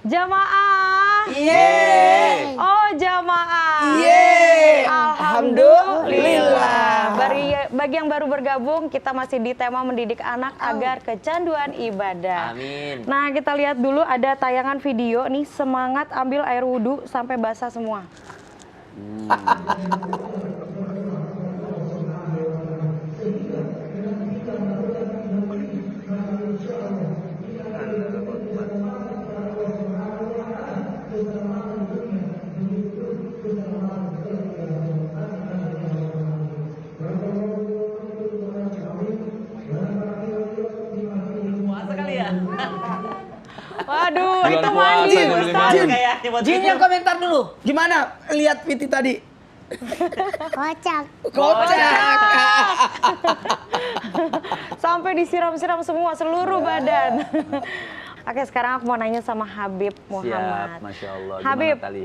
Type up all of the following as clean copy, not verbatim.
Jamaah. Yeay. Oh, jamaah. Yeay. Alhamdulillah. Bagi yang baru bergabung, kita masih di tema mendidik anak agar kecanduan ibadah. Amin. Nah, kita lihat dulu ada tayangan video nih, semangat ambil air wudhu sampai basah semua. Waduh, itu mandi Ustaz. Jin yang komentar dulu. Gimana lihat Viti tadi? Kocak. Kocak. Sampai disiram-siram semua seluruh badan. Oke, sekarang aku mau nanya sama Habib Muhammad. Siap, Masya Allah. Habib, Gimana, Tali?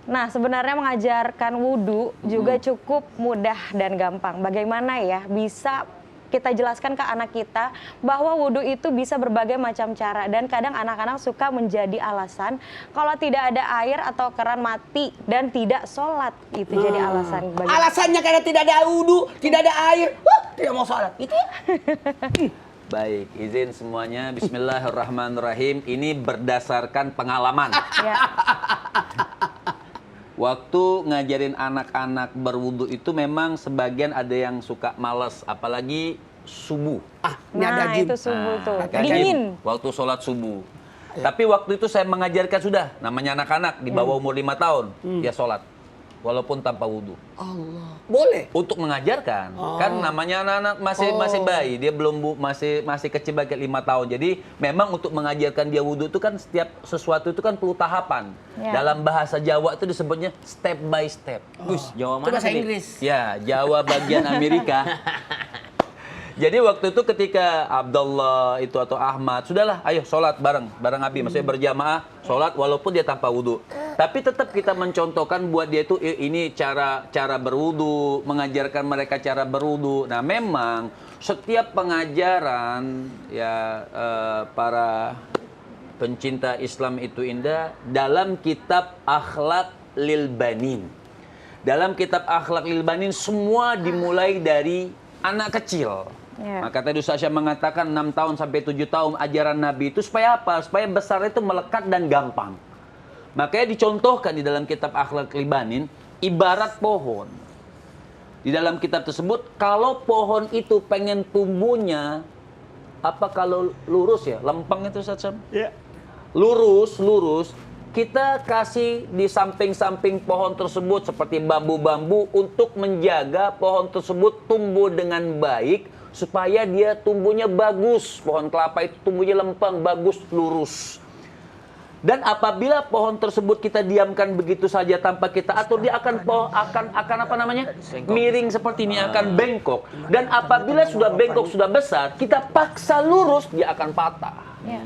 nah sebenarnya mengajarkan wudhu juga cukup mudah dan gampang. Bagaimana ya bisa kita jelaskan ke anak kita bahwa wudhu itu bisa berbagai macam cara, dan kadang anak-anak suka menjadi alasan kalau tidak ada air atau keran mati dan tidak sholat, itu jadi alasan. Alasannya karena tidak ada wudhu, tidak ada air, tidak mau sholat. Itu ya? Baik, izin semuanya. Bismillahirrahmanirrahim. Ini berdasarkan pengalaman. Ya. Waktu ngajarin anak-anak berwudu itu memang sebagian ada yang suka males, apalagi subuh. Ini ada Nah, Jin. itu subuh tuh. Kan Dingin. waktu sholat subuh. Tapi waktu itu saya mengajarkan sudah, namanya anak-anak di bawah umur 5 tahun, dia sholat. Walaupun tanpa wudu. Allah. Boleh? Untuk mengajarkan. Kan namanya anak-anak masih bayi, dia belum masih kecil bagai 5 tahun. Jadi memang untuk mengajarkan dia wudu itu kan setiap sesuatu itu kan perlu tahapan. Ya. Dalam bahasa Jawa itu disebutnya step by step. Jawa Itu mana bahasa tadi? Inggris. Ya, Jawa bagian Amerika. Jadi waktu itu ketika Abdullah itu atau Ahmad, sudahlah ayo sholat bareng Abi, maksudnya berjamaah, sholat walaupun dia tanpa wudhu. Tapi tetap kita mencontohkan buat dia itu ini cara berwudhu, mengajarkan mereka cara berwudhu. Nah memang setiap pengajaran ya para pencinta Islam itu indah dalam kitab Akhlak Lil Banin. Dalam kitab Akhlak Lil Banin semua dimulai dari anak kecil. Ya. Maka tadi Ustaz Syah mengatakan 6 tahun sampai 7 tahun ajaran Nabi itu supaya apa? Supaya besar itu melekat dan gampang. Makanya dicontohkan di dalam kitab Akhlak Lil Banin ibarat pohon. Di dalam kitab tersebut kalau pohon itu pengen tumbuhnya apa kalau lurus ya? Lempeng itu Ustaz Syah? Iya. Lurus, kita kasih di samping-samping pohon tersebut seperti bambu-bambu untuk menjaga pohon tersebut tumbuh dengan baik supaya dia tumbuhnya bagus. Pohon kelapa itu tumbuhnya lempeng, bagus, lurus. Dan apabila pohon tersebut kita diamkan begitu saja tanpa kita atur, dia akan apa namanya? Miring seperti ini, akan bengkok. Dan apabila sudah bengkok, sudah besar, kita paksa lurus, dia akan patah. Ya.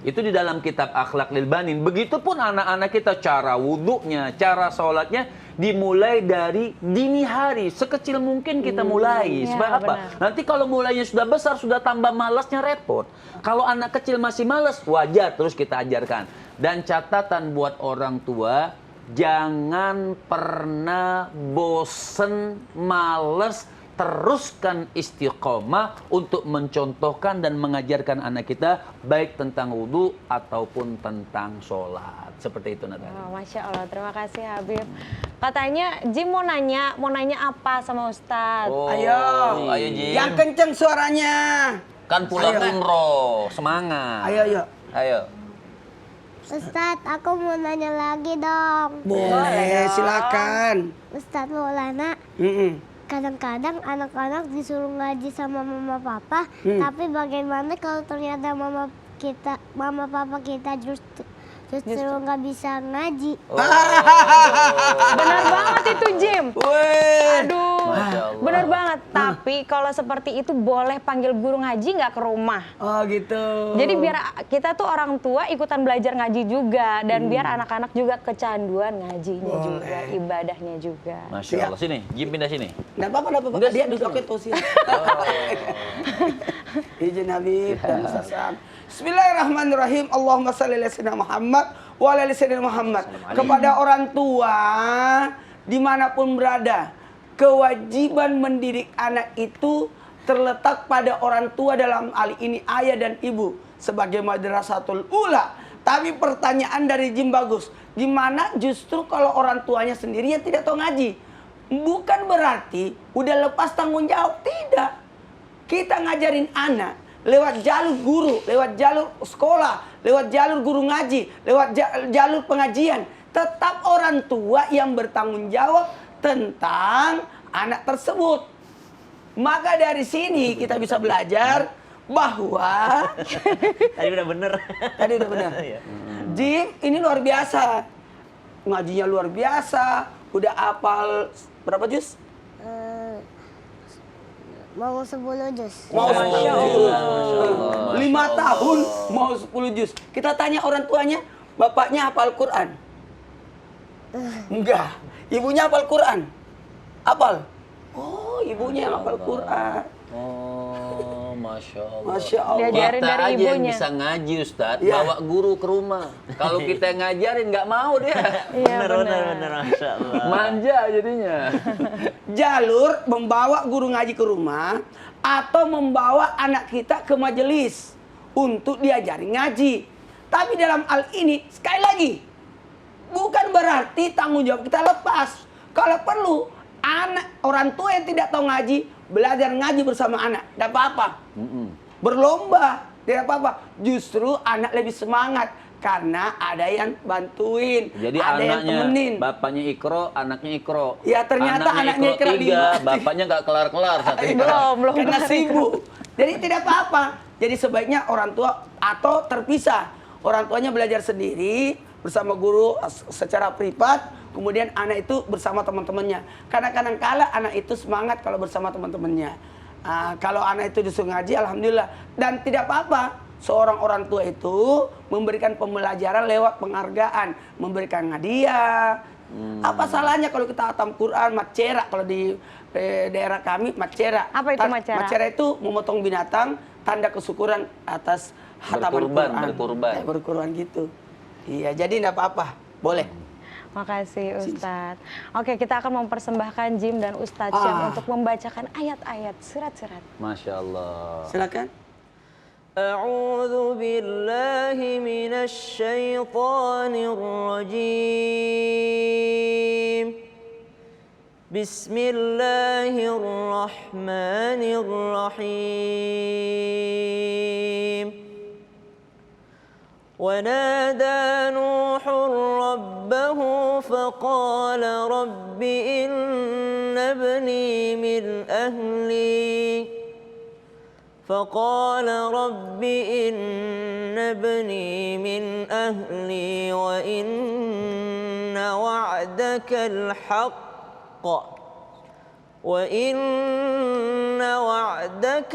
Itu di dalam kitab Akhlak Lil Banin. Begitupun anak-anak kita cara wudhunya, cara sholatnya dimulai dari dini hari. Sekecil mungkin kita mulai. Ya, Supaya apa? benar. Nanti kalau mulainya sudah besar, sudah tambah malasnya repot. Kalau anak kecil masih malas, wajar terus kita ajarkan. Dan catatan buat orang tua, jangan pernah bosen, males, teruskan istiqomah untuk mencontohkan dan mengajarkan anak kita baik tentang wudhu ataupun tentang sholat. Seperti itu Natali. Oh, Masya Allah, terima kasih Habib. Katanya Jim mau nanya apa sama Ustadz? Oh, Ayo. ayo Jim. Yang kenceng suaranya. Kan pulang Ayo. umroh, semangat. Ayo. Ustadz, aku mau nanya lagi dong. Boleh, silakan. Ustadz Maulana, kadang-kadang anak-anak disuruh ngaji sama mama papa, tapi bagaimana kalau ternyata mama papa kita justru nggak bisa ngaji? Benar banget itu Jim. Aduh, Masya Allah. benar banget. Tapi kalau seperti itu boleh panggil guru ngaji nggak ke rumah? Oh gitu. Jadi biar kita tuh orang tua ikutan belajar ngaji juga, dan biar anak-anak juga kecanduan ngajinya juga, ibadahnya juga. Masya Allah. Sini, Jim pindah sini. Nggak apa-apa. Enggak, Dia duduk ke kursi. Izin Habib dan Ustaz Sam. Bismillahirrahmanirrahim. Allahumma shalli ala sayyidina Muhammad wa ala ali sayyidina Muhammad. Kepada orang tua dimanapun berada, kewajiban mendidik anak itu terletak pada orang tua, dalam hal ini ayah dan ibu sebagai madrasatul ula. Tapi pertanyaan dari Jim bagus, gimana justru kalau orang tuanya sendiri yang tidak tahu ngaji? Bukan berarti udah lepas tanggung jawab, tidak. Kita ngajarin anak lewat jalur guru, lewat jalur sekolah, lewat jalur guru ngaji, lewat jalur pengajian. Tetap orang tua yang bertanggung jawab tentang anak tersebut. Maka dari sini kita bisa belajar bahwa Tadi udah bener. tadi udah benar. Jim ini luar biasa, ngajinya luar biasa, udah hafal berapa juz? Mau 10 juz. Mau 10 juz. 5 Masya tahun mau 10 juz. Kita tanya orang tuanya, bapaknya hafal Quran? Enggak. Ibunya hafal Quran? Hafal? Oh, ibunya yang hafal Quran. Oh, Masya Allah. Masya Allah. Diajarin Kita dari aja yang ibunya. bisa ngaji, Ustadz, Iya. bawa guru ke rumah. Kalau kita yang ngajarin nggak mau dia. Iya Bener, Masya Allah. Manja jadinya. Jalur membawa guru ngaji ke rumah atau membawa anak kita ke majelis untuk diajari ngaji. Tapi dalam hal ini, sekali lagi, bukan berarti tanggung jawab kita lepas. Kalau perlu, anak orang tua yang tidak tahu ngaji, belajar ngaji bersama anak, tidak apa-apa. Berlomba, tidak apa-apa. Justru anak lebih semangat karena ada yang bantuin, Jadi ada yang anaknya, temenin. bapaknya ikro, anaknya ikro. Ya, ternyata anaknya ikro 3, 5. bapaknya nggak kelar-kelar satu ikro. Belum Karena kelar. sibuk. Jadi tidak apa-apa. Jadi sebaiknya orang tua atau terpisah. Orang tuanya belajar sendiri bersama guru secara privat, kemudian anak itu bersama teman-temannya. Karena kadang-kala anak itu semangat kalau bersama teman-temannya. Kalau anak itu disuruh ngaji, alhamdulillah. Dan tidak apa-apa, seorang orang tua itu memberikan pembelajaran lewat penghargaan, memberikan hadiah. Apa salahnya kalau kita hatam Quran, macera, kalau di daerah kami macera. Apa itu macera? Macera itu memotong binatang, tanda kesyukuran atas hataman Berkurban, Quran. berkurban. Berkurban gitu. Iya, jadi enggak apa-apa. Boleh. Makasih Ustadz. Oke, kita akan mempersembahkan Jim dan Ustadz Syam untuk membacakan ayat-ayat surat-surat. Masya Allah. Silakan. أعوذ بالله من الشيطان الرجيم بسم الله الرحمن الرحيم ونادى نوح ربه فقال رب إن ابني من أهلي فقال رب إن ابني من أهلي وإن وعدك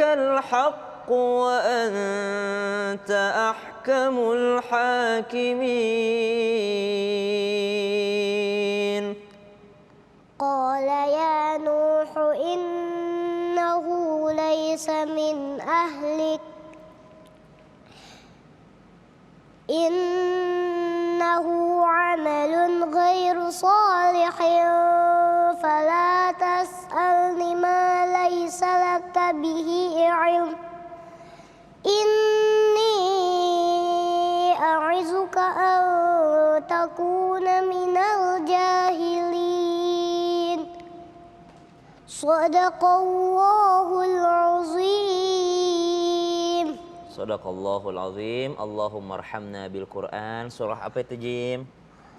الحق وأنت أحكم الحاكمين قال يا نوح إنه ليس من أهلك إنه عمل غير صالح فلا تسألني ما ليس لك به علم إني أعظك أن تكون من الجاهلين صدق الله العظيم. Sadaqallahul azim. Allahumma arhamna bil Quran. Surah apa itu, Jim?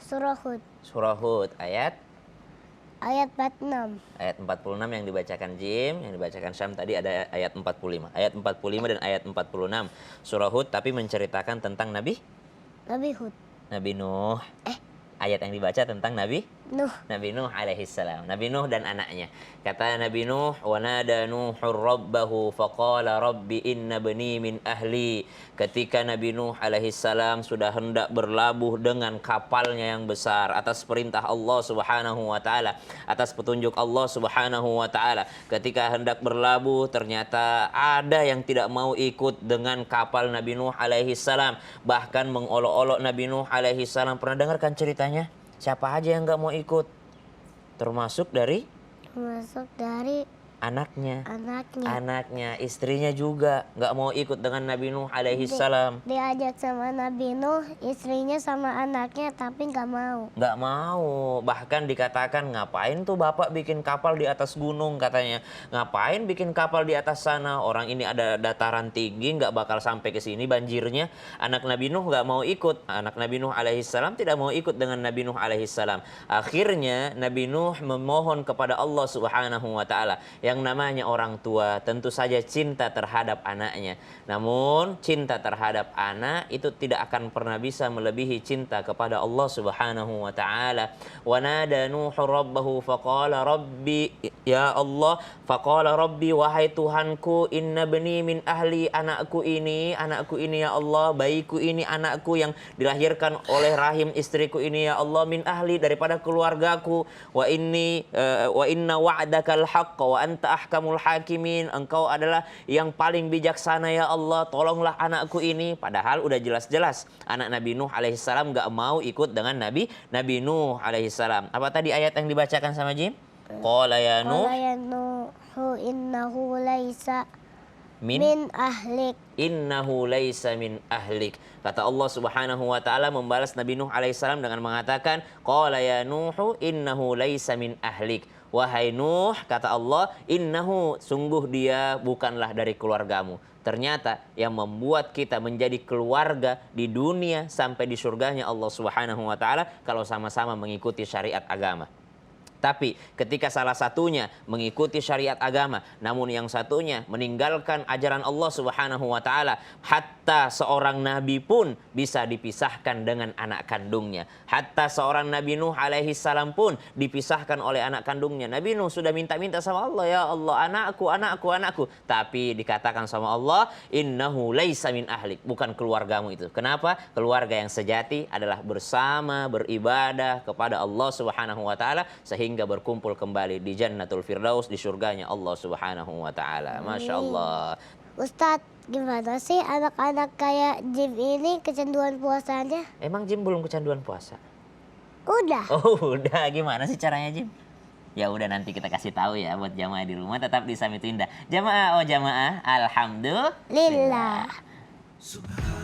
Surah Hud Surah Hud ayat ayat 46. ayat 46 yang dibacakan Jim, yang dibacakan Syam tadi ada ayat 45. Ayat 45 dan ayat 46. Surah Hud tapi menceritakan tentang Nabi Nabi Hud. Nabi Nuh. ayat yang dibaca tentang Nabi Nuh. Nabi Nuh alaihissalam. Nabi Nuh dan anaknya. Kata Nabi Nuh, wa nada Nuhur rabbahu faqala rabbi inna bani min ahli. Ketika Nabi Nuh alaihissalam sudah hendak berlabuh dengan kapalnya yang besar atas perintah Allah Subhanahu wa taala, atas petunjuk Allah Subhanahu wa taala. Ketika hendak berlabuh ternyata ada yang tidak mau ikut dengan kapal Nabi Nuh alaihissalam, bahkan mengolok-olok Nabi Nuh alaihissalam. Pernah dengarkan ceritanya? Siapa aja yang nggak mau ikut? Termasuk dari Masuk dari anaknya. anaknya. Istrinya juga nggak mau ikut dengan Nabi Nuh alaihissalam. Diajak sama Nabi Nuh, istrinya sama anaknya, tapi nggak mau. Nggak mau. Bahkan dikatakan, ngapain tuh bapak bikin kapal di atas gunung katanya. Ngapain bikin kapal di atas sana? Orang ini ada dataran tinggi, nggak bakal sampai ke sini banjirnya. Anak Nabi Nuh nggak mau ikut. Anak Nabi Nuh alaihissalam tidak mau ikut dengan Nabi Nuh alaihissalam. Akhirnya Nabi Nuh memohon kepada Allah Subhanahu wa taala. Yang namanya orang tua tentu saja cinta terhadap anaknya. Namun cinta terhadap anak itu tidak akan pernah bisa melebihi cinta kepada Allah Subhanahu wa taala. Wa nada Nuhu rabbahu faqala rabbi, ya Allah, faqala rabbi, wahai Tuhanku, inna bani min ahli, anakku ini ya Allah, bayiku ini, anakku yang dilahirkan oleh rahim istriku ini ya Allah, min ahli, daripada keluargaku. Wa inna wa'dakal haqq wa anta ahkamul hakimin, engkau adalah yang paling bijaksana ya Allah, tolonglah anakku ini. Padahal udah jelas-jelas anak Nabi Nuh alaihissalam gak mau ikut dengan Nabi Nuh alaihissalam. Apa tadi ayat yang dibacakan sama Jim? Qala ya Nuh innahu laisa min ahlik. Innahu laisa min ahlik. Kata Allah Subhanahu wa taala membalas Nabi Nuh alaihissalam dengan mengatakan, qala ya Nuhu innahu laisa min ahlik. Wahai Nuh, kata Allah, innahu, sungguh dia bukanlah dari keluargamu. Ternyata yang membuat kita menjadi keluarga di dunia sampai di surganya Allah Subhanahu wa taala kalau sama-sama mengikuti syariat agama. Tapi ketika salah satunya mengikuti syariat agama, namun yang satunya meninggalkan ajaran Allah Subhanahu wa taala, hatta seorang nabi pun bisa dipisahkan dengan anak kandungnya. Hatta seorang Nabi Nuh alaihi salam pun dipisahkan oleh anak kandungnya. Nabi Nuh sudah minta-minta sama Allah, ya Allah, anakku. Tapi dikatakan sama Allah, innahu laisa min ahlik, bukan keluargamu itu. Kenapa? Keluarga yang sejati adalah bersama beribadah kepada Allah Subhanahu wa taala sehingga berkumpul kembali di Jannatul Firdaus, di surganya Allah Subhanahu wa taala. Masya Allah. Ustadz, gimana sih anak-anak kayak Jim ini kecanduan puasanya? Emang Jim belum kecanduan puasa? Udah. Oh, udah. Gimana sih caranya, Jim? Ya udah, nanti kita kasih tahu ya buat jamaah di rumah, tetap di Samitu Indah. Jamaah, alhamdulillah. Lillah. Subhanallah.